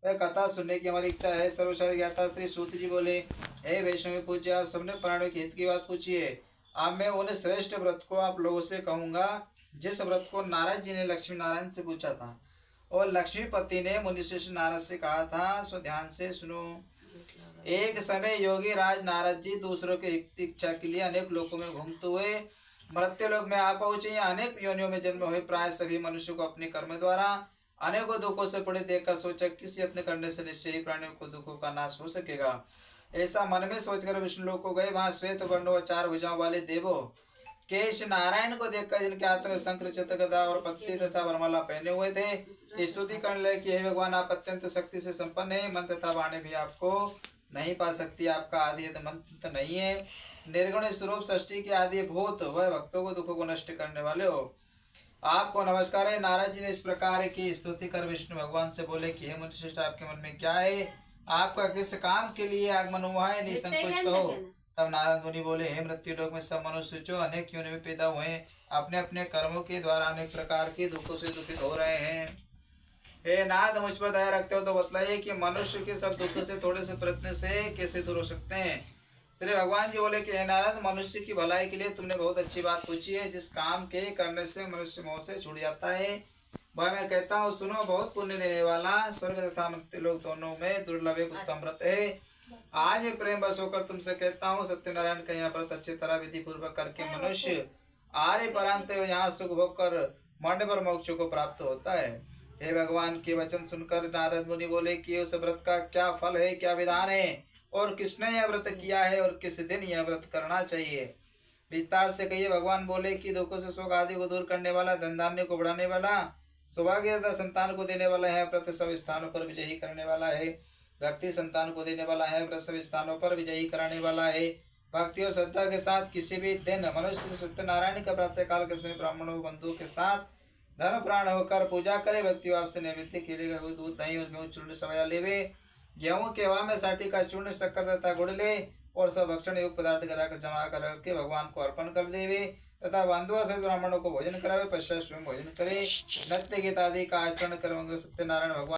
वह कथा सुनने की हमारी इच्छा है। सर्वशास्त्र ज्ञाता श्री सूत जी बोले, हे वैष्णव पूज्य, आप सबने प्राणियों के हित की बात पूछी है। अब मैं उन श्रेष्ठ व्रत को आप लोगों से कहूंगा जिस व्रत को नारद जी ने लक्ष्मी नारायण से पूछा था और लक्ष्मीपति ने मुनिश्रेष्ठ नारद से कहा था। सो ध्यान से सुनो। एक समय योगी राज नारद जी दूसरों की इच्छा के लिए अनेक लोकों में घूमते हुए मृत्यु लोक में आ पहुंचे। अनेक योनियों में जन्म हुए प्राय सभी मनुष्य को अपने कर्म द्वारा अनेकों दुखों से पड़े देखकर सोचा, किस यत्न करने से निश्चय ही प्राणियों को दुखों का नाश हो सकेगा। ऐसा मन में सोचकर विष्णु लोक को गए। वहां श्वेत वर्ण और 4 भुजाओं वाले देवों केश नारायण को देखकर, जिनके हाथों में शंकर चक्र गदा और पत्ती तथा वरमाला पहने हुए थे, स्तुति करने लगे कि हे भगवान, आप अत्यंत शक्ति से संपन्न है। मन तथा वाणी भी आपको नहीं पा सकती। आपका आदि मंत्र नहीं है। निर्गुण स्वरूप सृष्टि के आदि भूत, वह भक्तों को दुखों को नष्ट करने वाले हो। आपको नमस्कार है। नारद जी ने इस प्रकार की स्तुति कर विष्णु भगवान से बोले कि हे मुनिश्रेष्ठ, आपके मन में क्या है? आपका किस काम के लिए आगमन हुआ है? निसंकोच कहो। तब नारद मुनि बोले, हे मृत्यु लोक में सब मनुष्य जो अनेक योनि में पैदा हुए हैं, अपने अपने कर्मों के द्वारा अनेक प्रकार के दुखों से दुखित हो रहे हैं। हे नाथ, मुझ पर दया रखते हो तो बतलाइए कि मनुष्य के सब दुख से थोड़े से प्रयत्न से कैसे दूर हो सकते हैं। श्री भगवान जी बोले कि हे नारद, मनुष्य की भलाई के लिए तुमने बहुत अच्छी बात पूछी है। जिस काम के करने से मनुष्य मोह से छूट जाता है, वह मैं कहता हूँ सुनो। बहुत पुण्य देने वाला, स्वर्ग तथा मृत्यु लोक दोनों में दुर्लभ एक उत्तम व्रत है। आज मैं प्रेम बस होकर तुमसे कहता हूँ, सत्यनारायण का यह व्रत अच्छी तरह विधि पूर्वक करके मनुष्य आर्य परांत यहाँ सुख भोग कर मरने पर मोक्ष को प्राप्त होता है। हे भगवान के वचन सुनकर नारद मुनि बोले कि उस व्रत का क्या फल है, क्या विधान है, और किसने यह व्रत किया है और किस दिन यह व्रत करना चाहिए, विस्तार से कहिए। भगवान बोले कि दुखों से शोक आदि को दूर करने वाला, धन धान्य को बढ़ाने वाला, सौभाग्य तथा संतान को देने वाला है, व्रत सब स्थानों पर विजयी करने वाला है। भक्ति संतान को देने वाला है, व्रत सब स्थानों पर विजयी कराने वाला है। भक्ति और श्रद्धा के साथ किसी भी दिन मनुष्य सत्यनारायण का प्रातः काल के समय ब्राह्मणों बंधुओं के साथ धर्म प्राण होकर पूजा करे। भक्ति भाव से नैवेद्य के लिए दूध दही और गेहूं चूर्ण सवया लेवे। गेहूं के हवा में साठी का चूर्ण, शक्कर तथा गुड़ ले और सब भक्षण युक्त पदार्थ कराकर जमा कर के भगवान को अर्पण कर देवे तथा बंधुओं सहित ब्राह्मणों को भोजन करावे। पश्चात स्वयं भोजन करे। नृत्य गीत आदि का आचरण कर सत्यनारायण भगवान